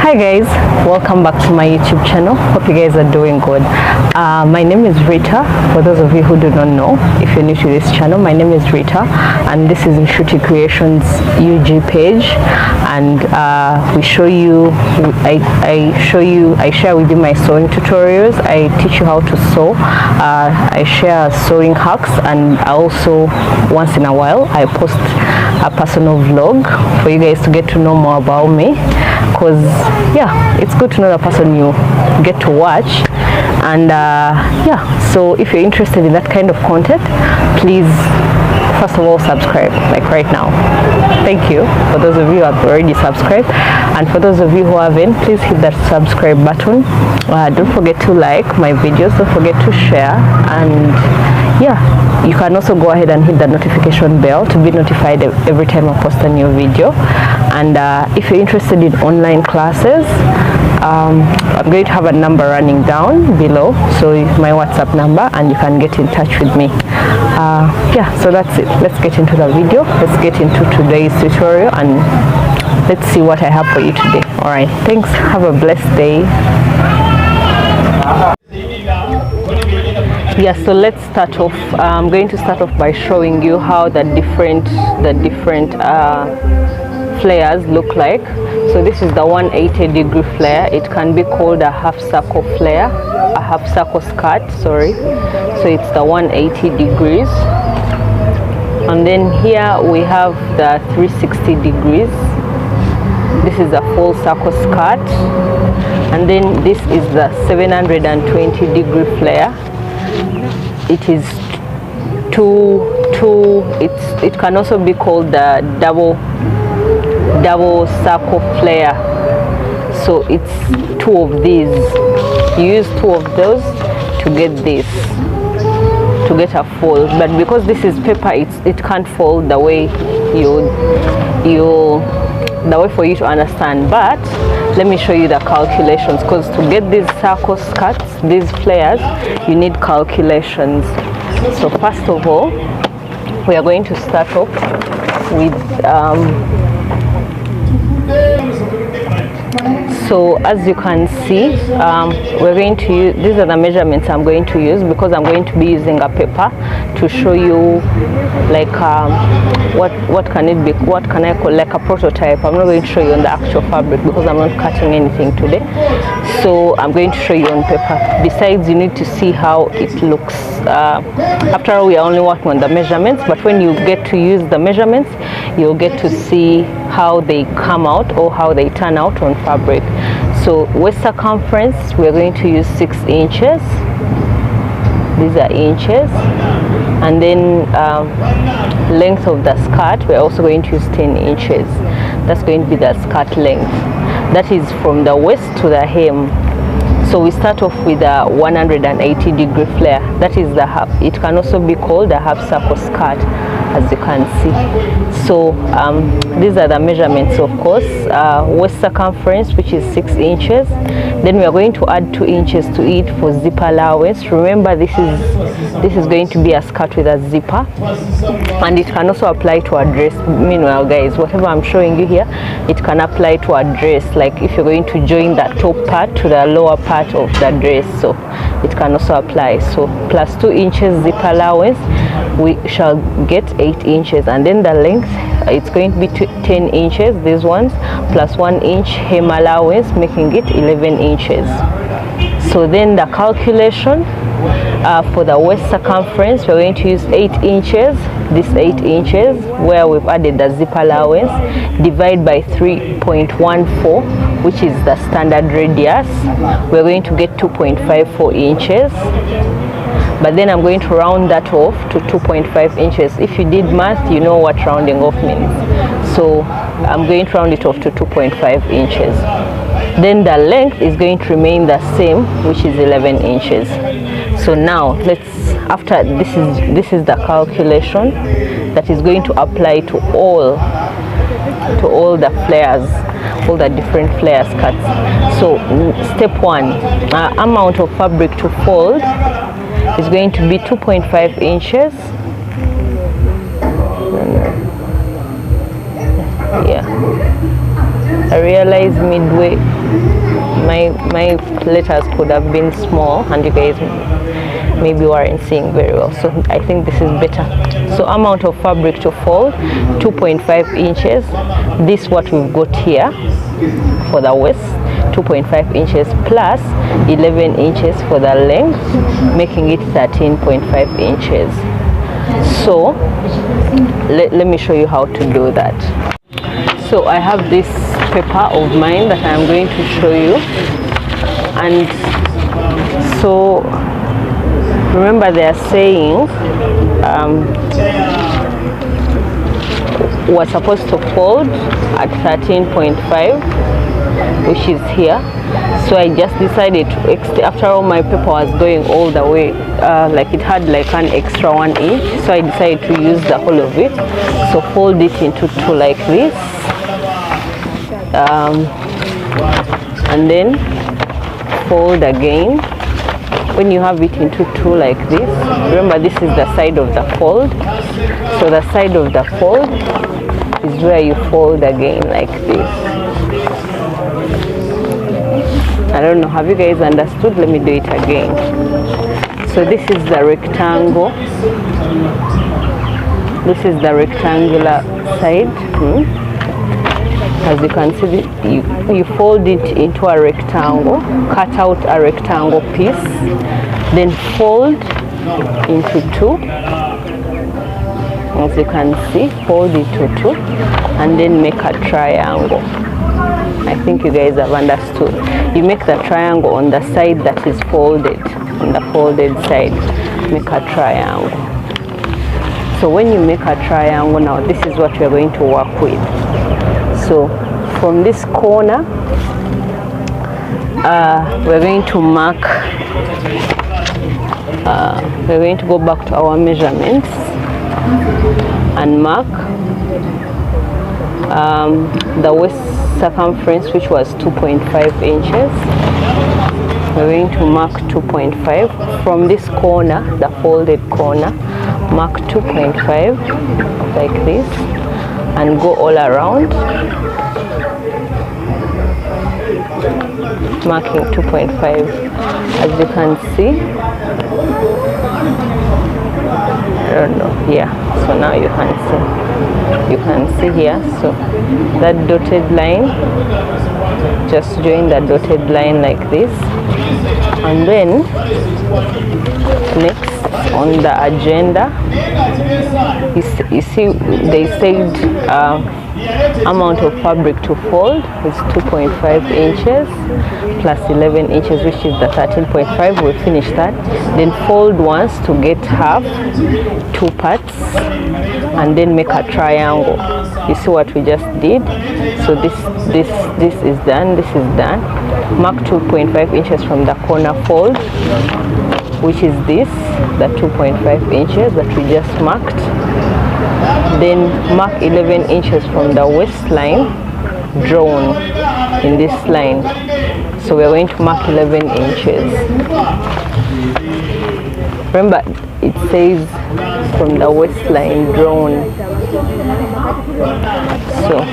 Hi guys, welcome back to my YouTube channel. Hope you guys are doing good. My name is Rita. For those of you who do not know, if you're new to this channel, my name is Rita and this is Nshuti Creations UG page, and I share with you my sewing tutorials. I teach you how to sew. I share sewing hacks, and I also once in a while I post a personal vlog for you guys to get to know more about me, because yeah, it's good to know the person you get to watch. And yeah, so if you're interested in that kind of content, please first of all subscribe, like right now. Thank you for those of you who have already subscribed, and for those of you who haven't, please hit that subscribe button. Don't forget to like my videos, don't forget to share, and yeah, you can also go ahead and hit the notification bell to be notified every time I post a new video. And if you're interested in online classes, I'm going to have a number running down below, so it's my WhatsApp number, and you can get in touch with me. Yeah, so that's it. Let's get into the video. Let's get into today's tutorial and let's see what I have for you today. All right, thanks. Have a blessed day. Yeah, so let's start off. I'm going to start off by showing you how the different flares look like. So this is the 180-degree flare. It can be called a half circle flare, a half circle skirt, sorry. So it's the 180 degrees. And then here we have the 360 degrees. This is a full circle skirt. And then this is the 720-degree flare. It is it can also be called the double circle flare. So it's two of these. You use two of those to get this, to get a fold. But because this is paper, it can't fold the way the way for you to understand. But let me show you the calculations, because to get these circle skirts, these flares, you need calculations. So first of all, we are going to start off with so as you can see, we're going to use, these are the measurements I'm going to use, because I'm going to be using a paper to show you like what can it be, what can I call, like a prototype. I'm not going to show you on the actual fabric because I'm not cutting anything today. So I'm going to show you on paper. Besides, you need to see how it looks. After all, we are only working on the measurements, but when you get to use the measurements, you'll get to see how they come out or how they turn out on fabric. So waist circumference, we're going to use 6 inches. These are inches. And then length of the skirt, we're also going to use 10 inches. That's going to be the skirt length. That is from the waist to the hem. So we start off with a 180-degree flare. That is the half. It can also be called a half circle skirt, as you can see. So these are the measurements, of course. Waist circumference, which is 6 inches. Then we are going to add 2 inches to it for zipper allowance. Remember, this is going to be a skirt with a zipper, and it can also apply to a dress. Meanwhile, guys, whatever I'm showing you here, it can apply to a dress, like if you're going to join the top part to the lower part of the dress, so it can also apply. So plus 2 inches zipper allowance, we shall get 8 inches, and then the length, it's going to be 10 inches, these ones, plus 1 inch hem allowance, making it 11 inches. So then the calculation for the waist circumference, we're going to use 8 inches, this 8 inches where we've added the zipper allowance, divide by 3.14, which is the standard radius. We're going to get 2.54 inches. But then I'm going to round that off to 2.5 inches. If you did math, you know what rounding off means. So I'm going to round it off to 2.5 inches. Then the length is going to remain the same, which is 11 inches. So now after this is the calculation that is going to apply to all the flares, all the different flare skirts. So step 1, amount of fabric to fold is going to be 2.5 inches. Yeah, I realized midway my letters could have been small and you guys maybe weren't seeing very well, so I think this is better. So amount of fabric to fold 2.5 inches. This what we've got here for the waist, 2.5 inches plus 11 inches for the length, making it 13.5 inches. So let me show you how to do that. So I have this paper of mine that I'm going to show you, and so remember they are saying we're supposed to fold at 13.5, which is here. So I just decided to after all my paper was going all the way, like it had like an extra 1 inch, so I decided to use the whole of it. So fold it into two like this, and then fold again. When you have it into two like this, remember this is the side of the fold, so the side of the fold is where you fold again like this. I don't know, have you guys understood? Let me do it again. So this is the rectangle, this is the rectangular side. As you can see, you fold it into a rectangle, cut out a rectangle piece, then fold into two. As you can see, fold into two, and then make a triangle. I think you guys have understood. You make the triangle on the side that is folded, on the folded side, make a triangle. So when you make a triangle, now this is what we're going to work with. So from this corner, we're going to mark, we're going to go back to our measurements and mark the waist circumference, which was 2.5 inches. We're going to mark 2.5 from this corner, the folded corner. Mark 2.5 like this and go all around, marking 2.5. As you can see, I don't know, yeah, so now you can see here. So that dotted line, just join the dotted line like this, and then next on the agenda, you see they said amount of fabric to fold is 2.5 inches plus 11 inches, which is the 13.5. We'll finish that, then fold once to get half, two parts, and then make a triangle. You see what we just did? So this is done, this is done. Mark 2.5 inches from the corner fold, which is this, the 2.5 inches that we just marked. Then mark 11 inches from the waistline drawn in this line. So we're going to mark 11 inches. Remember, it says from the waistline drawn. So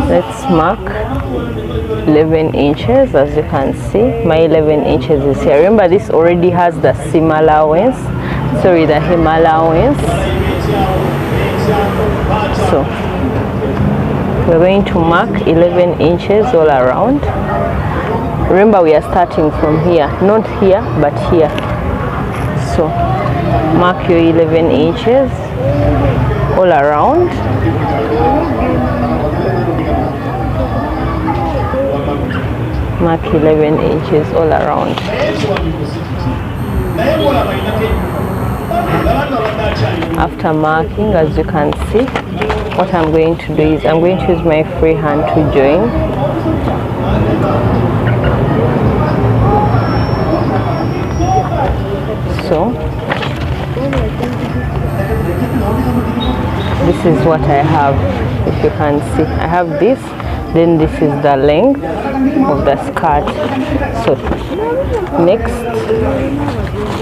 let's mark 11 inches. As you can see, my 11 inches is here. Remember, this already has the seam allowance, sorry, the hem allowance. So we're going to mark 11 inches all around. Remember, we are starting from here, not here but here. So mark your 11 inches all around. Mark 11 inches all around. After marking, as you can see, what I'm going to do is I'm going to use my free hand to join. So this is what I have. If you can see, I have this, then this is the length of the skirt. So next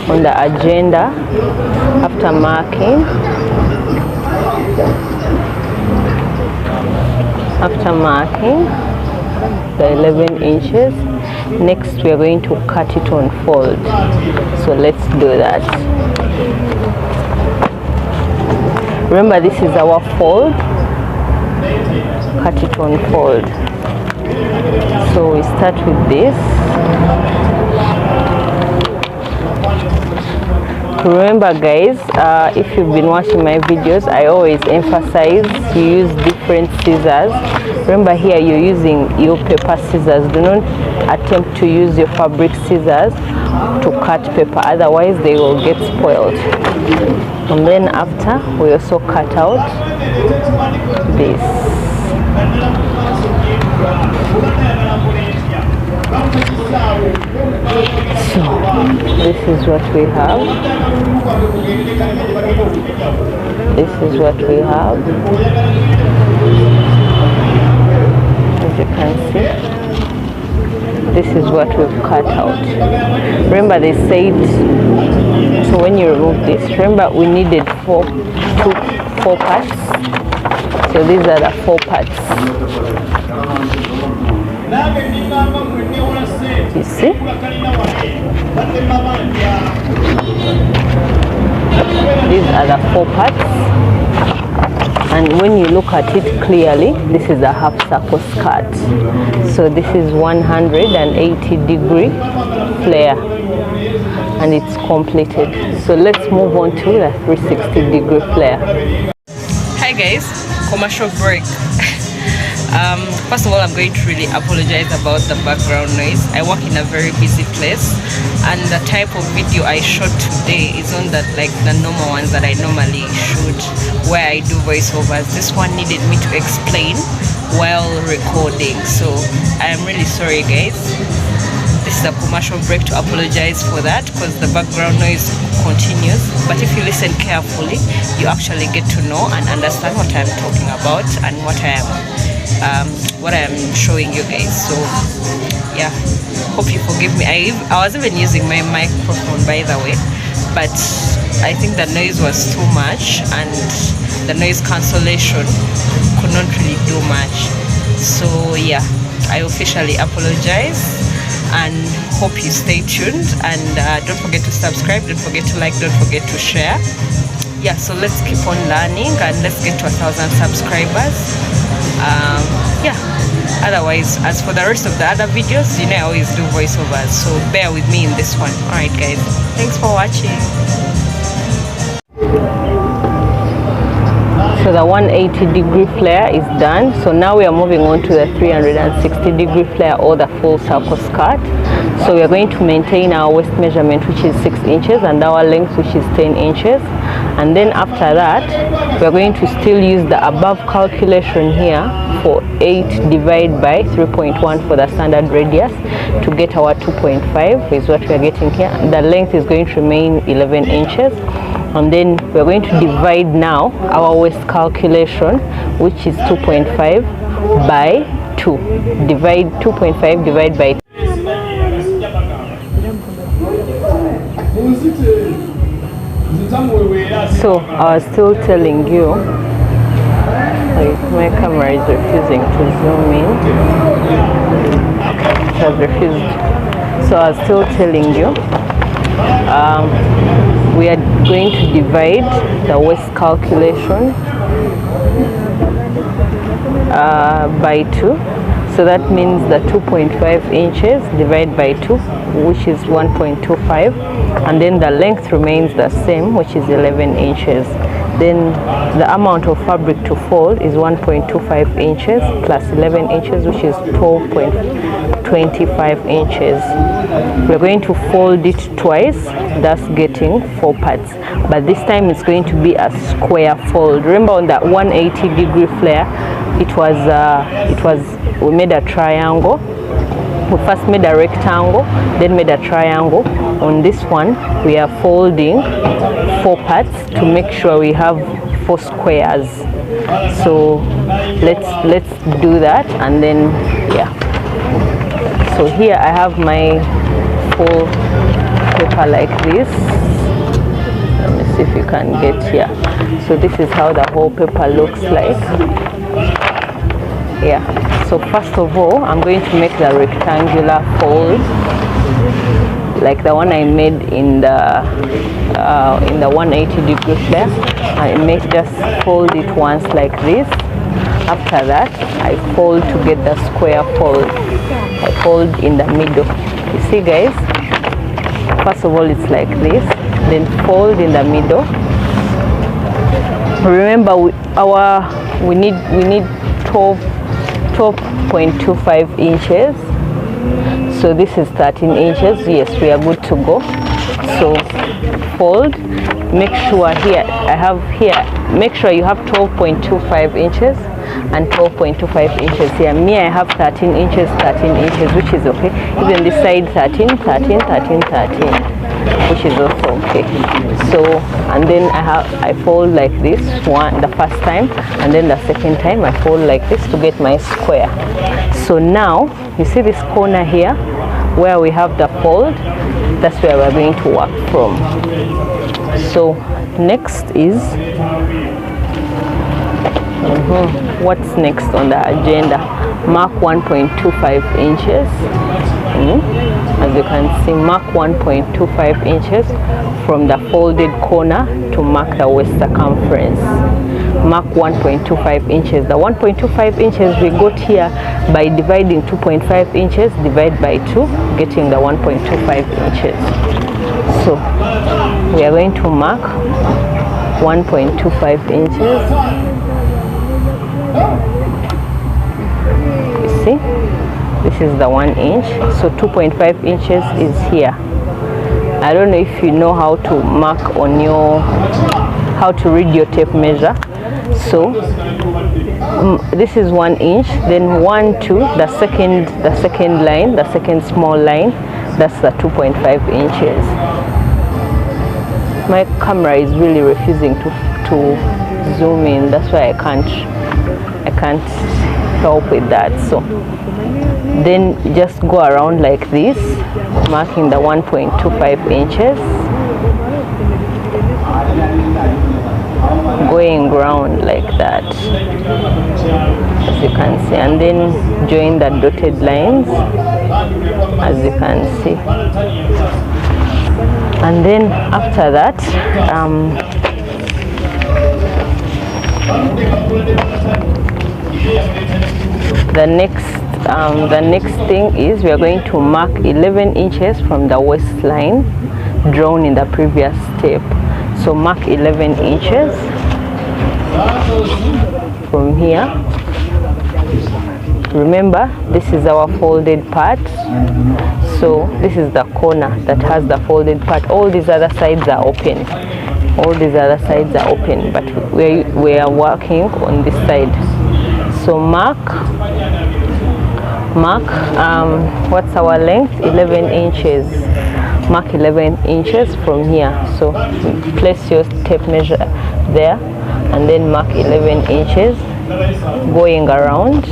on the agenda, after marking, the 11 inches. Next we are going to cut it on fold, so let's do that. Remember, this is our fold. Cut it on fold. So we start with this. Remember guys, if you've been watching my videos, I always emphasize you use different scissors. Remember, here you're using your paper scissors. Do not attempt to use your fabric scissors to cut paper, otherwise they will get spoiled. And then after, we also cut out this. So this is what we have. This is what we have. As you can see, this is what we've cut out. Remember, they said, so when you remove this, remember we needed four parts. So these are the 4 parts. You see? These are the 4 parts. And when you look at it clearly, this is a half circle skirt. So this is 180-degree flare, and it's completed. So let's move on to the 360-degree flare. Hi guys, commercial break. First of all, I'm going to really apologize about the background noise. I work in a very busy place, and the type of video I shot today is not that like the normal ones that I normally shoot where I do voiceovers. This one needed me to explain while recording, so I am really sorry guys. This is a commercial break to apologize for that, because the background noise continues. But if you listen carefully, you actually get to know and understand what I'm talking about and what I am showing you guys. So yeah, hope you forgive me. I was even using my microphone, by the way, but I think the noise was too much and the noise cancellation could not really do much. So yeah, I officially apologize and hope you stay tuned, and don't forget to subscribe, don't forget to like, don't forget to share. Yeah, so let's keep on learning and let's get to 1,000 subscribers. Yeah, otherwise, as for the rest of the other videos, you know, I always do voiceovers, so bear with me in this one. Alright guys, thanks for watching. So the 180-degree flare is done. So now we are moving on to the 360-degree flare, or the full circle skirt. So we are going to maintain our waist measurement, which is 6 inches, and our length, which is 10 inches. And then after that, we are going to still use the above calculation here for 8 divided by 3.1 for the standard radius to get our 2.5 is what we are getting here. The length is going to remain 11 inches. And then we're going to divide now our waist calculation, which is 2.5 by 2. Divide 2.5 divided by 2. So I was still telling you, like, my camera is refusing to zoom in. It has refused. So I was still telling you, we are going to divide the waist calculation by 2. So that means the 2.5 inches divided by 2, which is 1.25, and then the length remains the same, which is 11 inches. Then the amount of fabric to fold is 1.25 inches plus 11 inches, which is 12.25 inches. We're going to fold it twice, thus getting 4 parts. But this time it's going to be a square fold. Remember, on that 180-degree flare, we made a triangle. We first made a rectangle, then made a triangle. On this one, we are folding 4 parts to make sure we have 4 squares. So let's do that, and then yeah. So here I have my full paper like this. Let me see if you can get here. So this is how the whole paper looks like. Yeah, so first of all I'm going to make the rectangular fold like the one I made in the 180-degree flare. I make just fold it once like this. After that I fold to get the square fold. I fold in the middle. You see guys, first of all it's like this, then fold in the middle. Remember we need 12.25 inches. So this is 13 inches. Yes, we are good to go. So fold, make sure here I have here, make sure you have 12.25 inches and 12.25 inches here. Me, I have 13 inches, 13 inches, which is okay. Even this side 13, 13, 13, 13, which is also okay. So, and then I fold like this the first time, and then the second time I fold like this to get my square. So now you see this corner here where we have the fold, that's where we're going to work from. So next is what's next on the agenda? Mark 1.25 inches. As you can see, mark 1.25 inches from the folded corner to mark the waist circumference. Mark 1.25 inches. The 1.25 inches we got here by dividing 2.5 inches, divide by 2, getting the 1.25 inches. So we are going to mark 1.25 inches. You see, this is the 1 inch, so 2.5 inches is here. I don't know if you know how to mark on your, how to read your tape measure. So this is 1 inch, then 1, 2, the second line, the second small line, that's the 2.5 inches. My camera is really refusing to zoom in, that's why I can't help with that. So then just go around like this, marking the 1.25 inches, going round like that, as you can see, and then join the dotted lines, as you can see. And then after that, the next thing is we are going to mark 11 inches from the waistline drawn in the previous step. So mark 11 inches from here. Remember, this is our folded part, so this is the corner that has the folded part. All these other sides are open, all these other sides are open, but we are working on this side. So mark what's our length? 11 inches. Mark 11 inches from here. So place your tape measure there and then mark 11 inches, going around.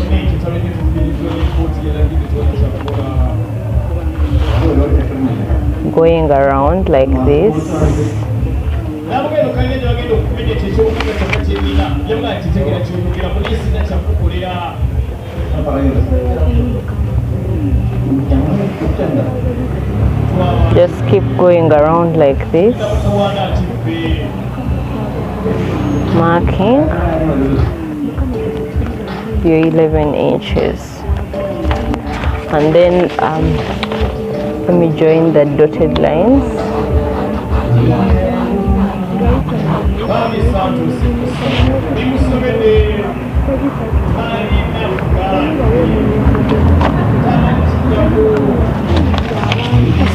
Going around like this. Just keep going around like this, marking your 11 inches, and then let me join the dotted lines.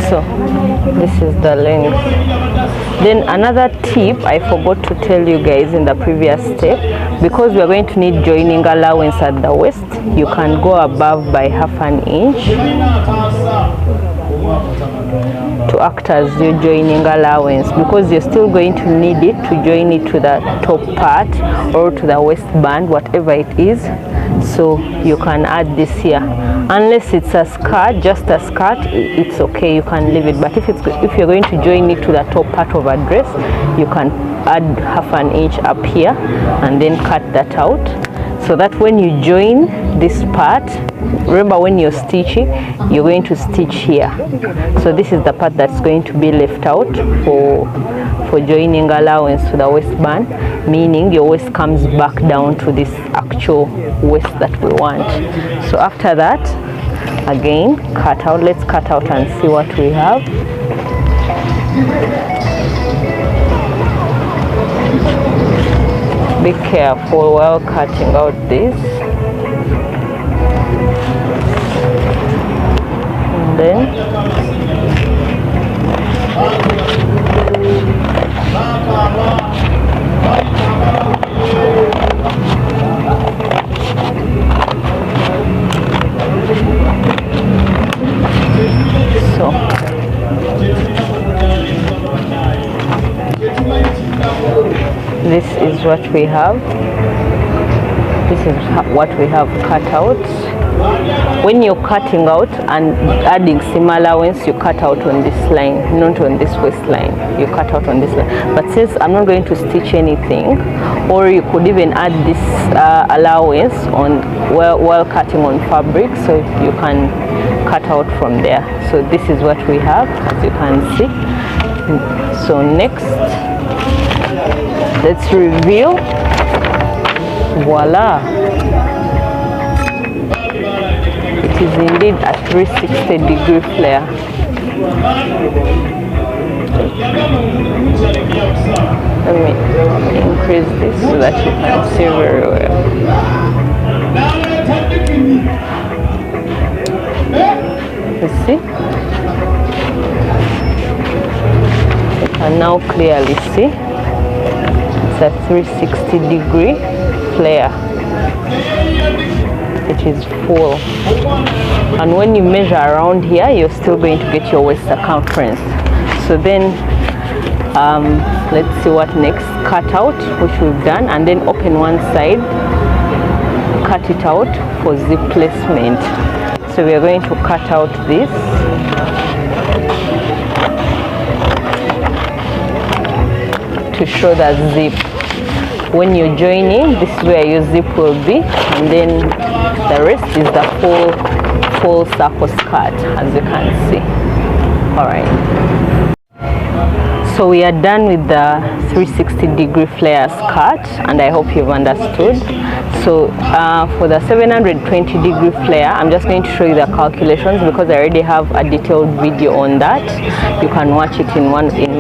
So this is the length. Then another tip I forgot to tell you guys in the previous step, because we are going to need joining allowance at the waist, you can go above by half an inch to act as your joining allowance, because you're still going to need it to join it to the top part or to the waistband, whatever it is. So you can add this here, unless it's a skirt, just a skirt, it's okay, you can leave it. But if you're going to join it to the top part of a dress, you can add half an inch up here and then cut that out, so that when you join this part. Remember, when you're stitching, you're going to stitch here. So this is the part that's going to be left out for joining allowance to the waistband, meaning your waist comes back down to this actual waist that we want. So after that, again, cut out. Let's cut out and see what we have. Be careful while cutting out this. And then so this is what we have. This is what we have cut out. When you're cutting out and adding seam allowance, you cut out on this line, not on this waistline. You cut out on this line. But since I'm not going to stitch anything, or you could even add this allowance on while cutting on fabric, so you can cut out from there. So this is what we have, as you can see. So next, let's reveal. Voila! It is indeed a 360-degree flare. Let me increase this so that you can see very well. You see? You can now clearly see it's a 360-degree flare. It is full, and when you measure around here, you're still going to get your waist circumference. So then let's see what next. Cut out, which we've done, and then open one side, cut it out for zip placement. So we are going to cut out this. To show the zip. When you're joining, this is where your zip will be, and then the rest is the full circle skirt, as you can see. All right. So we are done with the 360-degree flare skirt, and I hope you've understood. So for the 720-degree flare, I'm just going to show you the calculations because I already have a detailed video on that. You can watch it in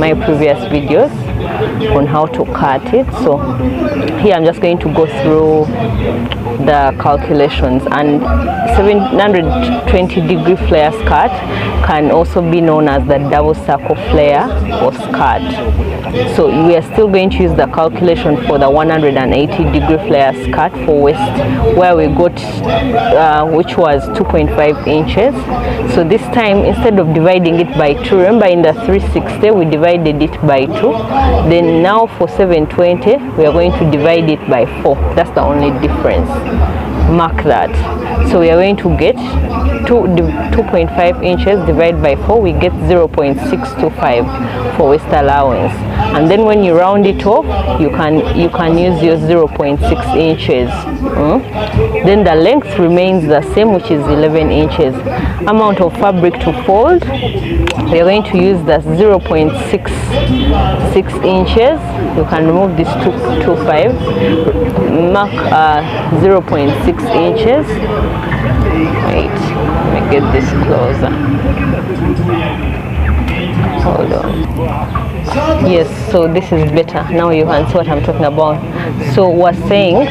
my previous videos on how to cut it. So here I'm just going to go through the calculations. And 720-degree flare skirt can also be known as the double circle flare or skirt. So we are still going to use the calculation for the 180-degree flare skirt for waist, where we got which was 2.5 inches. So this time, instead of dividing it by 2, remember in the 360 we divided it by 2, then now for 720 we are going to divide it by 4. That's the only difference. Mark that. So we are going to get 2.5 inches divided by 4, we get 0.625 for waist allowance. And then when you round it off, you can use your 0.6 inches. Then the length remains the same, which is 11 inches. Amount of fabric to fold, we are going to use the 0.66 inches. You can remove this 2.5, mark 0.6 inches. Wait, let me get this closer. Hold on. Yes, so this is better. Now you can see what I'm talking about. So we're saying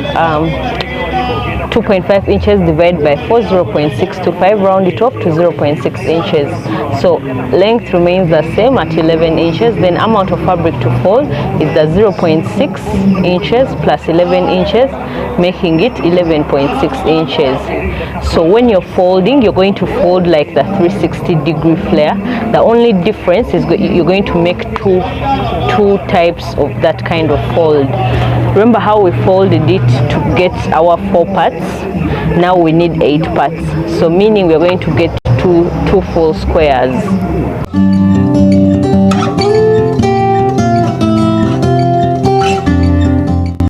2.5 inches divided by 4, 0.625, round it up to 0.6 inches. So length remains the same at 11 inches. Then amount of fabric to fold is the 0.6 inches plus 11 inches, making it 11.6 inches. So when you're folding, you're going to fold like the 360-degree flare. The only difference is you're going to make two types of that kind of fold. Remember how we folded it to get our 4 parts? Now we need 8 parts. So meaning we're going to get two full squares.